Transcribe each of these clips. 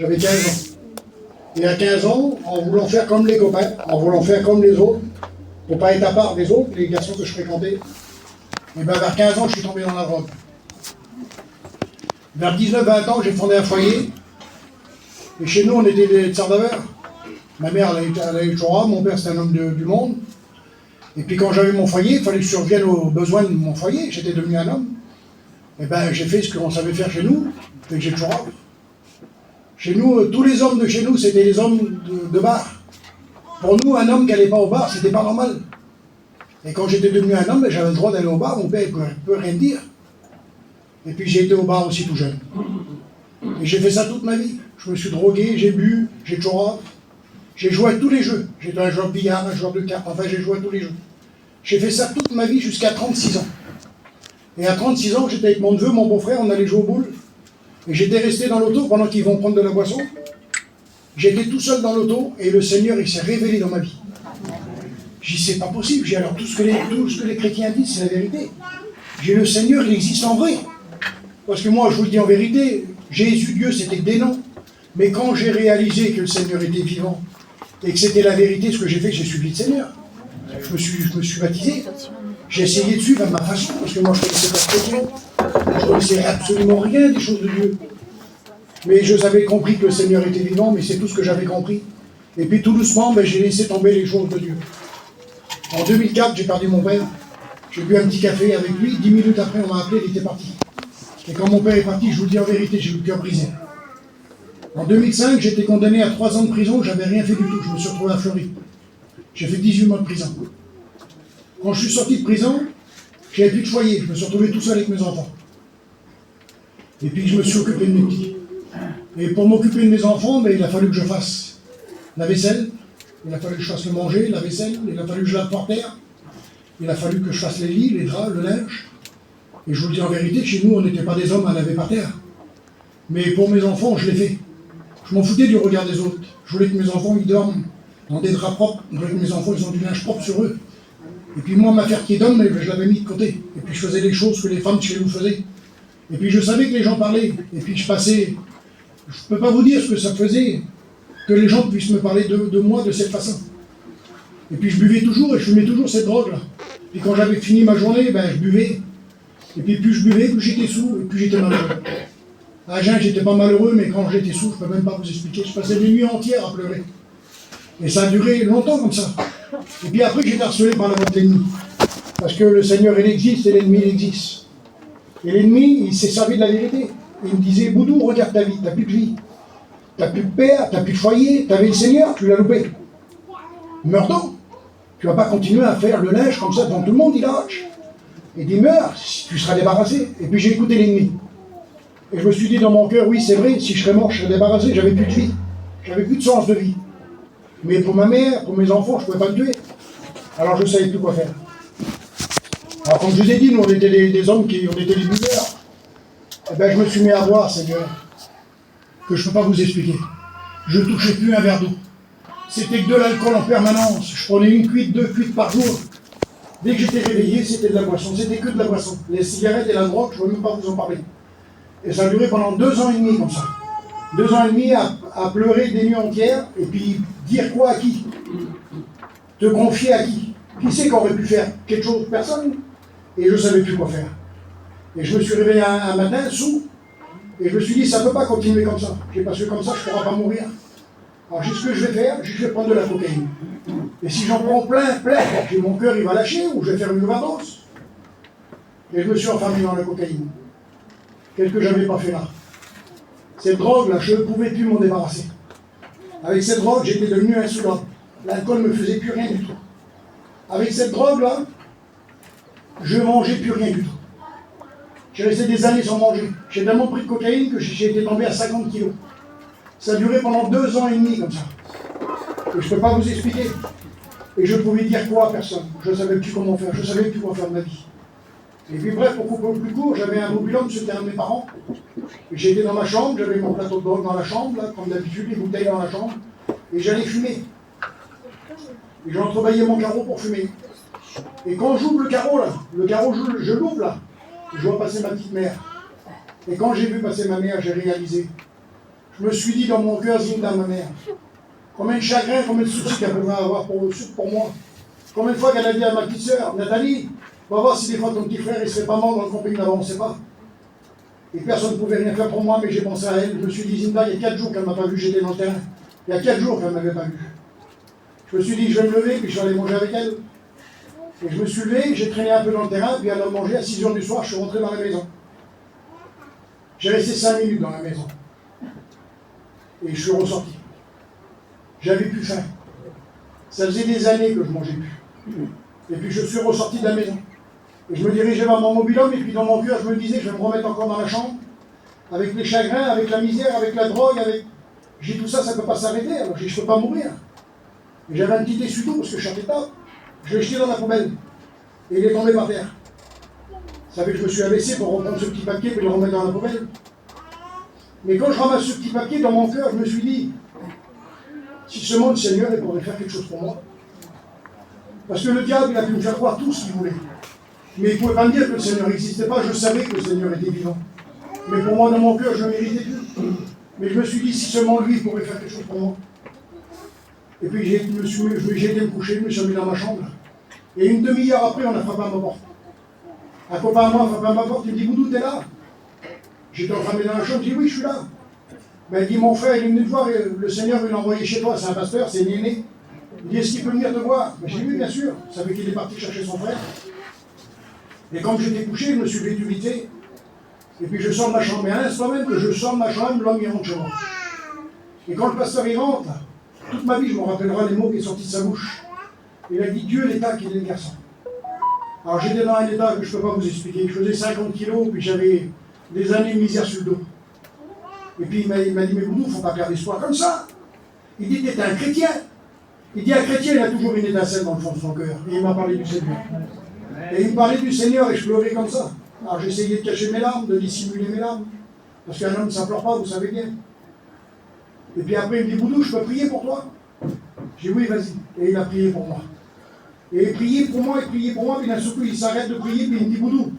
J'avais 15 ans. Et à 15 ans, en voulant faire comme les copains, en voulant faire comme les autres, pour pas être à part des autres, les garçons que je fréquentais, et bien vers 15 ans, je suis tombé dans la drogue. Vers 19-20 ans, j'ai fondé un foyer. Et chez nous, on était des tsardaveurs. Ma mère, elle a eu le Torah, mon père, c'était un homme du monde. Et puis quand j'avais mon foyer, il fallait que je survienne aux besoins de mon foyer. J'étais devenu un homme. Et ben j'ai fait ce qu'on savait faire chez nous, et que j'ai le Torah. Chez nous, tous les hommes de chez nous, c'était les hommes de bar. Pour nous, un homme qui n'allait pas au bar, c'était pas normal. Et quand j'étais devenu un homme, j'avais le droit d'aller au bar, mon père ne peut rien dire. Et puis j'ai été au bar aussi tout jeune. Et j'ai fait ça toute ma vie. Je me suis drogué, j'ai bu, j'ai Torah. J'ai joué à tous les jeux. J'étais un joueur de billard, un joueur de cartes, enfin j'ai joué à tous les jeux. J'ai fait ça toute ma vie jusqu'à 36 ans. Et à 36 ans, j'étais avec mon neveu, mon beau-frère, on allait jouer au boule. Et j'étais resté dans l'auto pendant qu'ils vont prendre de la boisson. J'étais tout seul dans l'auto et le Seigneur, il s'est révélé dans ma vie. J'ai dit, c'est pas possible. J'ai dit, alors tout ce que les chrétiens disent, c'est la vérité. J'ai dit, le Seigneur, il existe en vrai. Parce que moi, je vous le dis en vérité, Jésus, Dieu, c'était des noms. Mais quand j'ai réalisé que le Seigneur était vivant et que c'était la vérité, ce que j'ai fait, j'ai suivi le Seigneur. Je me suis baptisé. J'ai essayé de suivre à ma façon, parce que moi, je ne connaissais pas ce chrétien. Je ne connaissais absolument rien des choses de Dieu. Mais je savais compris que le Seigneur était vivant, mais c'est tout ce que j'avais compris. Et puis tout doucement, j'ai laissé tomber les choses de Dieu. En 2004, j'ai perdu mon père. J'ai bu un petit café avec lui. 10 minutes après, on m'a appelé, il était parti. Et quand mon père est parti, je vous le dis en vérité, j'ai eu le cœur brisé. En 2005, j'étais condamné à 3 ans de prison, j'avais rien fait du tout. Je me suis retrouvé à Floride. J'ai fait 18 mois de prison. Quand je suis sorti de prison, j'avais plus de foyer. Je me suis retrouvé tout seul avec mes enfants. Et puis je me suis occupé de mes petits. Et pour m'occuper de mes enfants, il a fallu que je fasse la vaisselle, il a fallu que je fasse le manger, la vaisselle, il a fallu que je lave par terre, il a fallu que je fasse les lits, les draps, le linge. Et je vous le dis en vérité, chez nous, on n'était pas des hommes à laver par terre. Mais pour mes enfants, je l'ai fait. Je m'en foutais du regard des autres. Je voulais que mes enfants, ils dorment dans des draps propres. Je voulais que mes enfants, ils ont du linge propre sur eux. Et puis moi, ma affaire qui est d'homme, je l'avais mis de côté. Et puis je faisais les choses que les femmes chez nous faisaient. Et puis je savais que les gens parlaient. Et puis je passais... Je ne peux pas vous dire ce que ça faisait, que les gens puissent me parler de moi de cette façon. Et puis je buvais toujours et je fumais toujours cette drogue-là. Et quand j'avais fini ma journée, je buvais. Et puis plus je buvais, plus j'étais saoul et plus j'étais malheureux. À jeun, j'étais pas malheureux, mais quand j'étais saoul, je ne peux même pas vous expliquer. Je passais des nuits entières à pleurer. Et ça a duré longtemps comme ça. Et puis après, j'étais harcelé par la voix de l'ennemi. Parce que le Seigneur, il existe et l'ennemi, il existe. Et l'ennemi, il s'est servi de la vérité. Il me disait, Boudou, regarde ta vie, t'as plus de vie. T'as plus de père, t'as plus de foyer, t'avais le Seigneur, tu l'as loupé. Meurs donc. Tu vas pas continuer à faire le linge comme ça devant tout le monde, il lâche. Il dit, meurs, tu seras débarrassé. Et puis j'ai écouté l'ennemi. Et je me suis dit dans mon cœur, oui, c'est vrai, si je serais mort, je serais débarrassé, j'avais plus de vie. J'avais plus de sens de vie. Mais pour ma mère, pour mes enfants, je ne pouvais pas me tuer. Alors je ne savais plus quoi faire. Alors comme je vous ai dit, nous on était des hommes on était des buveurs. Eh bien je me suis mis à boire, Seigneur, que je ne peux pas vous expliquer. Je ne touchais plus un verre d'eau. C'était que de l'alcool en permanence. Je prenais 1 cuite, 2 cuites par jour. Dès que j'étais réveillé, c'était de la boisson. C'était que de la boisson. Les cigarettes et la drogue, je ne veux même pas vous en parler. Et ça a duré pendant 2 ans et demi comme ça. 2 ans et demi à pleurer des nuits entières, et puis dire quoi à qui? Te confier à qui? Qui c'est qui aurait pu faire quelque chose? Personne. Et je ne savais plus quoi faire. Et je me suis réveillé un matin, sous, et je me suis dit, ça ne peut pas continuer comme ça. Parce que comme ça, je ne pourrai pas mourir. Alors, ce que je vais faire, je vais prendre de la cocaïne. Et si j'en prends plein, mon cœur, il va lâcher, ou je vais faire une overdose. Et je me suis enfermé dans la cocaïne. Quelque que je n'avais pas fait là. Cette drogue-là, je ne pouvais plus m'en débarrasser. Avec cette drogue, j'étais devenu insolent. L'alcool ne me faisait plus rien du tout. Avec cette drogue-là, je ne mangeais plus rien du tout. J'ai resté des années sans manger. J'ai tellement pris de cocaïne que j'ai été tombé à 50 kilos. Ça a duré pendant 2 ans et demi comme ça. Et je ne peux pas vous expliquer. Et je ne pouvais dire quoi à personne. Je ne savais plus comment faire. Je ne savais plus quoi faire de ma vie. Et puis bref, pour couper plus court, j'avais un mobil-homme sur le terrain de mes parents. J'étais dans ma chambre, j'avais mon plateau de drogue dans la chambre, là, comme d'habitude, les bouteilles dans la chambre. Et j'allais fumer. Et j'entrebâillais mon carreau pour fumer. Et quand j'ouvre le carreau, là, je l'ouvre là, je vois passer ma petite mère. Et quand j'ai vu passer ma mère, j'ai réalisé. Je me suis dit dans mon cœur, Zinda, ma mère, combien de chagrin, combien de soucis qu'elle pouvait avoir pour moi. Combien de fois qu'elle a dit à ma petite sœur, Nathalie, va voir si des fois ton petit frère il serait pas mort dans le camping d'avant, on ne sait pas. Et personne ne pouvait rien faire pour moi, mais j'ai pensé à elle. Je me suis dit, Zinda, il y a 4 jours qu'elle ne m'a pas vu, j'étais dans le terrain. Il y a 4 jours qu'elle ne m'avait pas vu. Je me suis dit, je vais me lever, puis je vais aller manger avec elle. Et je me suis levé, j'ai traîné un peu dans le terrain, puis elle a mangé à 6 h du soir, je suis rentré dans la maison. J'ai resté 5 minutes dans la maison. Et je suis ressorti. J'avais plus faim. Ça faisait des années que je ne mangeais plus. Et puis je suis ressorti de la maison. Et je me dirigeais vers mon mobil-homme, et puis dans mon cœur, je me disais, je vais me remettre encore dans la chambre, avec les chagrins, avec la misère, avec la drogue, avec... J'ai dit, tout ça, ça ne peut pas s'arrêter, alors je ne peux pas mourir. Et j'avais un petit essuie-tout, parce que je chantais pas. Je l'ai jeté dans la poubelle. Et il est tombé par terre. Vous savez que je me suis abaissé pour reprendre ce petit papier et le remettre dans la poubelle. Mais quand je ramasse ce petit papier dans mon cœur, je me suis dit, si seulement le Seigneur il pourrait faire quelque chose pour moi. Parce que le diable, il a pu me faire croire tout ce qu'il voulait. Mais il ne pouvait pas me dire que le Seigneur n'existait pas, je savais que le Seigneur était vivant. Mais pour moi, dans mon cœur, je ne méritais plus. Mais je me suis dit, si seulement lui pourrait faire quelque chose pour moi. Et puis j'ai été me coucher, je me suis mis dans ma chambre. Et une demi-heure après, on a frappé à ma porte. Un copain à moi a frappé à ma porte, il me dit, Boudou, t'es là? J'étais enfermé dans la chambre, je dis, oui, je suis là. Ben, il dit, mon frère, il est venu te voir, et le Seigneur l'a envoyé chez toi, c'est un pasteur, c'est Néné. Il dit, est-ce qu'il peut venir te voir? Ben, j'ai dit, oui, bien sûr. Je savais qu'il est parti chercher son frère. Et comme j'étais couché, je me suis levé vite. Et puis je sors de ma chambre. Mais à l'instant même que je sors de ma chambre, l'homme il rentre chez moi. Et quand le pasteur il rentre, toute ma vie je me rappellerai les mots qui sont sortis de sa bouche. Il a dit Dieu l'état qu'il est le garçon. Alors j'étais dans un état que je ne peux pas vous expliquer. Je faisais 50 kilos, puis j'avais des années de misère sur le dos. Et puis il m'a dit, mais Boudou, il ne faut pas perdre espoir comme ça. Il dit, t'es un chrétien. Il dit, un chrétien, il a toujours une étincelle dans le fond de son cœur. Et il m'a parlé du Seigneur. Et il me parlait du Seigneur et je pleurais comme ça. Alors j'essayais de cacher mes larmes, de dissimuler mes larmes. Parce qu'un homme, ça ne pleure pas, vous savez bien. Et puis après, il me dit, Boudou, je peux prier pour toi? J'ai dit, oui, vas-y. Et il a prié pour moi. Et il priait pour moi, puis d'un seul coup, il s'arrête de prier, puis il me dit, Boudou,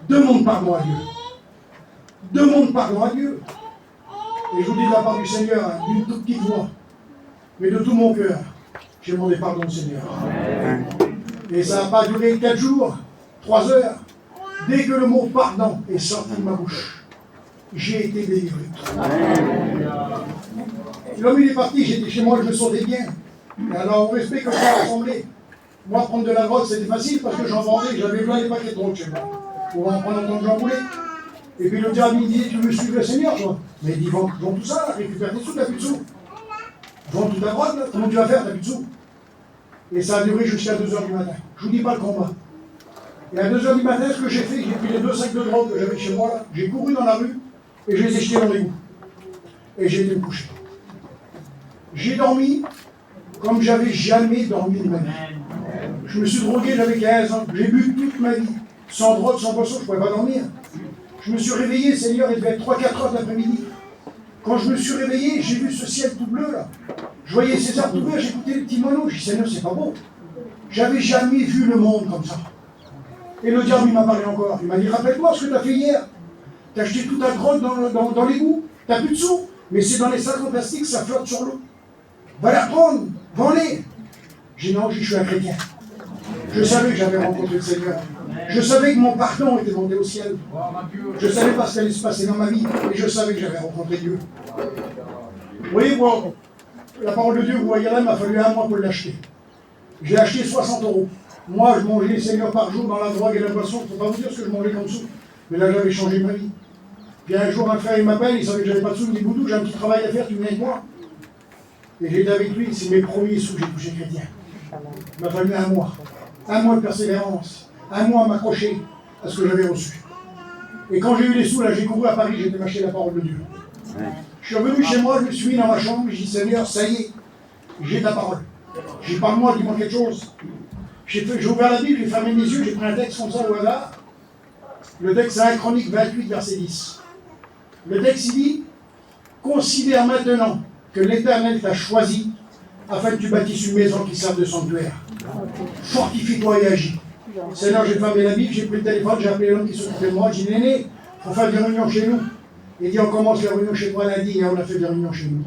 demande pardon à Dieu. Demande pardon à Dieu. Et je vous dis de la part du Seigneur, hein, d'une toute petite voix, mais de tout mon cœur, j'ai demandé pardon au Seigneur. Et ça n'a pas duré 4 jours, 3 heures. Dès que le mot pardon est sorti de ma bouche, j'ai été délivré. L'homme il est parti, j'étais chez moi, je me sentais bien. Et alors, au respect que ça ressemblait, moi prendre de la drogue c'était facile parce que j'en vendais, j'avais plein des paquets de drogue chez moi. Pour en prendre autant que j'en voulais. Et puis le diable il dit, tu veux suivre le Seigneur toi? Mais il dit, vends tout ça, récupère tes sous, t'as plus de sous. Vends toute la drogue, là, comment tu vas faire, t'as plus de sous? Et ça a duré jusqu'à 2h du matin. Je vous dis pas le combat. Et à 2h du matin, ce que j'ai fait, j'ai pris les 2 sacs de drogue que j'avais chez moi, là, j'ai couru dans la rue, et je les ai jetés dans l'égout. Et j'ai été me coucher. J'ai dormi comme j'avais jamais dormi de ma vie. Je me suis drogué, j'avais 15 ans, j'ai bu toute ma vie. Sans drogue, sans boisson, je ne pouvais pas dormir. Je me suis réveillé, Seigneur, il devait être 3-4 heures de l'après-midi. Quand je me suis réveillé, j'ai vu ce ciel tout bleu, là. Je voyais ces arbres tout bleus, j'écoutais les petits moineaux. J'ai dit, Seigneur, c'est pas beau. J'avais jamais vu le monde comme ça. Et le diable, il m'a parlé encore. Il m'a dit, rappelle-toi ce que tu as fait hier. Tu as acheté toute ta drogue dans l'égout. Tu n'as plus de sous. Mais c'est dans les sacs en plastique, ça flotte sur l'eau. Va la prendre, vends-les. J'ai dit, non, je suis un chrétien. Je savais que j'avais rencontré le Seigneur. Je savais que mon pardon était monté au ciel. Je savais pas ce qui allait se passer dans ma vie. Et je savais que j'avais rencontré Dieu. Vous voyez, bon, la parole de Dieu, vous voyez là, il m'a fallu 1 mois pour l'acheter. J'ai acheté 60 €. Moi, je mangeais, Seigneur, par jour dans la drogue et la boisson. Il ne faut pas vous dire ce que je mangeais comme sous. Mais là, j'avais changé ma vie. Puis un jour, un frère, il m'appelle, il savait que j'avais pas de sous. Il me dit, Boudou, j'ai un petit travail à faire, tu viens avec moi? Et j'ai été avec lui, c'est mes premiers sous que j'ai touché chrétien. Il m'a fallu 1 mois. 1 mois de persévérance. 1 mois à m'accrocher à ce que j'avais reçu. Et quand j'ai eu les sous, là, j'ai couru à Paris, j'ai été m'acheter la parole de Dieu. Je suis revenu chez moi, je me suis mis dans ma chambre, j'ai dit, Seigneur, ça y est, j'ai ta parole. J'ai pas de moi, dis-moi quelque chose. J'ai ouvert la Bible, j'ai fermé mes yeux, j'ai pris un texte comme ça au hasard. Le texte, c'est 1 Chronique 28, verset 10. Le texte, il dit, considère maintenant que l'Éternel t'a choisi afin que tu bâtisses une maison qui serve de sanctuaire. Fortifie-toi et agis. Seigneur, j'ai fermé la Bible, j'ai pris le téléphone, j'ai appelé l'homme qui s'occupait de moi, j'ai dit, Néné, il faut faire des réunions chez nous. Il dit on commence les réunions chez toi lundi et on a fait des réunions chez nous.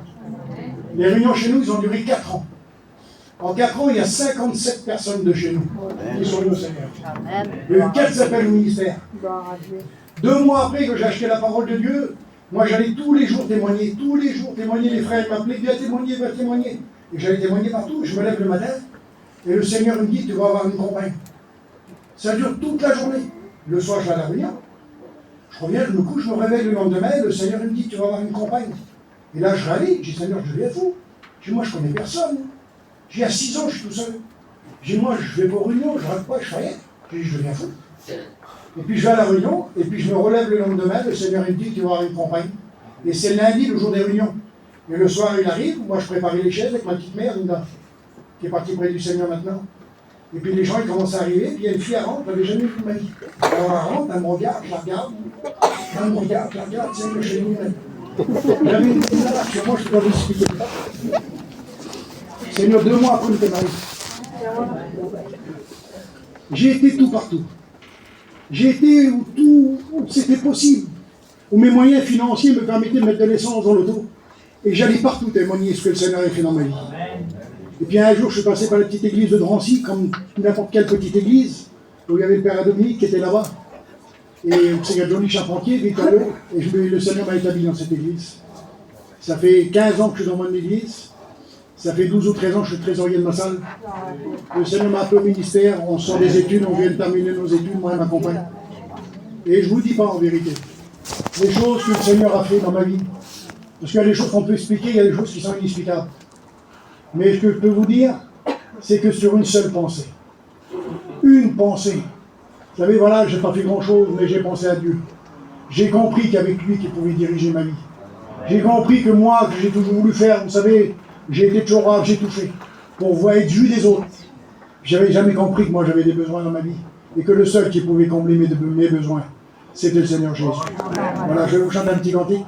Les réunions chez nous, ils ont duré 4 ans. En 4 ans, il y a 57 personnes de chez nous qui sont venues au Seigneur. Il y a eu 4 appels au ministère. 2 mois après que j'ai acheté la parole de Dieu, moi j'allais tous les jours témoigner, les frères m'appelaient, viens témoigner. Et j'allais témoigner partout, je me lève le matin, et le Seigneur me dit, tu vas avoir une compagne. Ça dure toute la journée. Le soir, je vais à la réunion, je reviens, je me couche, je me réveille le lendemain, et le Seigneur me dit, tu vas avoir une compagne. Et là, je râlais, je dis, Seigneur, je deviens fou. Je dis, moi, je connais personne. J'ai à 6 ans, je suis tout seul. Je dis, moi, je vais pas aux réunions, je rate pas, je fais rien. Je dis, je deviens fou. Et puis je vais à la réunion, et puis je me relève le lendemain, le Seigneur il me dit, tu vas avoir une compagne. Et c'est lundi, le jour des réunions. Et le soir, il arrive, moi je préparais les chaises avec ma petite mère, Linda, qui est partie près du Seigneur maintenant. Et puis les gens, ils commencent à arriver, puis il y a une fille, elle rentre, je l'avais jamais vue de ma vie. Alors elle rentre, elle me regarde, je la regarde, c'est que chez nous. J'avais une petite là, sur moi, je ne peux pas vous expliquer. Seigneur, 2 mois après, il était marié. J'ai été tout partout. J'ai été où c'était possible, où mes moyens financiers me permettaient de mettre de l'essence dans l'auto. Et j'allais partout témoigner ce que le Seigneur a fait dans ma vie. Et puis un jour, je suis passé par la petite église de Drancy, comme n'importe quelle petite église, où il y avait le père Dominique qui était là-bas. Et c'est Johnny Charpentier, Victor, et le Seigneur m'a établi dans cette église. Ça fait 15 ans que je suis dans mon église. Ça fait 12 ou 13 ans que je suis trésorier de ma salle. Le Seigneur m'a appelé au ministère, on sort des études, on vient de terminer nos études, moi et ma compagne. Et je ne vous dis pas en vérité les choses que le Seigneur a fait dans ma vie. Parce qu'il y a des choses qu'on peut expliquer, il y a des choses qui sont inexplicables. Mais ce que je peux vous dire, c'est que sur une seule pensée. Une pensée. Vous savez, voilà, je n'ai pas fait grand-chose, mais j'ai pensé à Dieu. J'ai compris qu'avec lui, qu'il pouvait diriger ma vie. J'ai compris que moi, que j'ai toujours voulu faire, vous savez, j'ai été toujours rare, j'ai tout fait pour voir être vu des autres. J'avais jamais compris que moi j'avais des besoins dans ma vie et que le seul qui pouvait combler mes besoins, c'était le Seigneur Jésus. Voilà, je vais vous chanter un petit cantique.